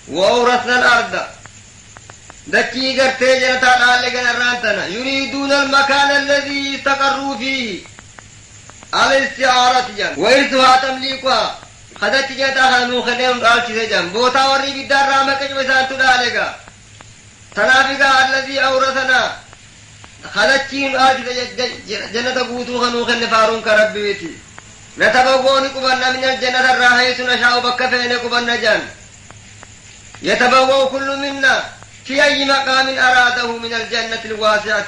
وأورثنا الأرض دچي غرتي جنتا نالغن رانتنا يريدون المكان الذي استقروا فيه الاستعارة جن وإرثها تمليكها خدت جتا خانو خنيم دالچي جن بوتا وري بدار رامك جمسان تدالغا تنافقا الذي أورثنا خدتين جنة بوتو خانو خن فارون كربيتي نتبووني قبنا من الجنة الراحيس نشاء بكفين قبنا جن يتبوو كل منا في أي مقام أراده من الجنة الواسعة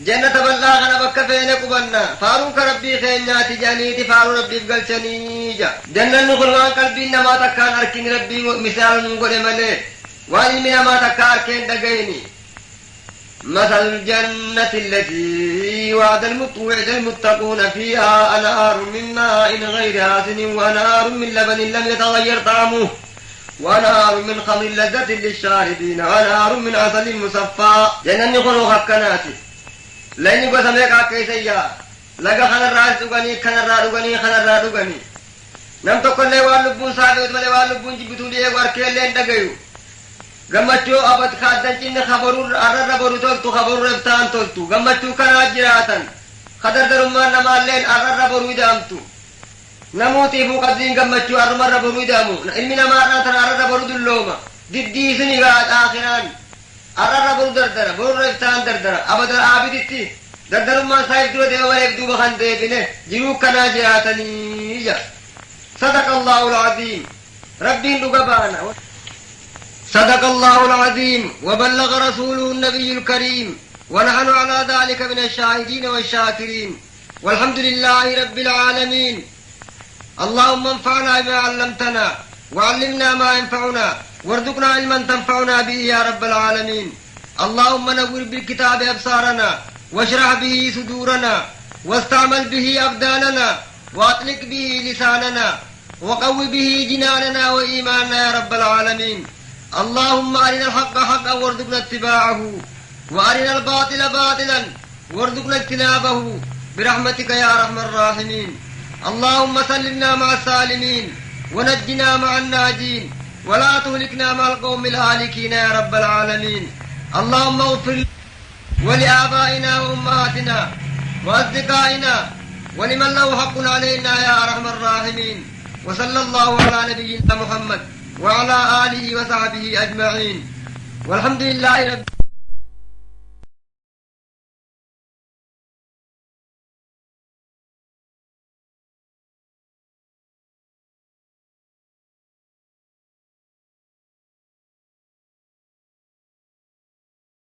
جنة بلاغنا بكفين قبنا فارون كربي خينيات جانيتي فارون ربي بقلشني جا جنة نخلوان قلبي نما تكان أركين ربي مثال نقول ملي وعلمنا ما تكان أركين دقيني مثل الجنة التي وعد المتقون فيها أنهار من ماء غير آسن وأنهار من لبن لم يتغير طعمه وأنهار من خمر لذة للشاربين وأنهار من عسل مصفى جنة نخلو خكناتي لأني قسمك عكيسيا لقى خنا الرأس دقني خنا الرأس خنا الرأس نم تقول لي واللبون صاحبه وتملي واللبون جبتولي وركيل لين دقيو gammachuu abad kaaddan cinne khabaruu arrarra boru toltu khabaruu reftaan toltu gammachuu kanaa jiraatan kadardarummaan namaalleen arrarra boruu ida'amtu namuutiifuu qabdiin gammachuu arrumarra boruu ida'amu ilmi namaarraa tan arrarra boru dullooma diddiisuni gaadha akhiraan arrarra boru dardara boru reftaan dardara abadal aabiditti dardarummaan saayif dura deema maleef duuba kan deebine jiruu kanaa jiraatanii ja sadaqa allahu alcaziim rabbiin dhuga baana صدق الله العظيم وبلغ رسوله النبي الكريم ونحن على ذلك من الشاهدين والشاكرين والحمد لله رب العالمين اللهم انفعنا بما علمتنا وعلمنا ما ينفعنا وارزقنا علما تنفعنا به يا رب العالمين اللهم نور بالكتاب أبصارنا واشرح به صدورنا واستعمل به أبداننا وأطلق به لساننا وقو به جناننا وإيماننا يا رب العالمين اللهم أرنا الحق حقا وارزقنا اتباعه وأرنا الباطل باطلا وارزقنا اجتنابه برحمتك يا أرحم الراحمين اللهم سلمنا مع السالمين ونجنا مع الناجين ولا تهلكنا مع القوم الهالكين يا رب العالمين اللهم اغفر ولآبائنا وأمهاتنا وأصدقائنا ولمن له حق علينا يا أرحم الراحمين وصلى الله على نبينا محمد وعلى آله وصحبه أجمعين والحمد لله رب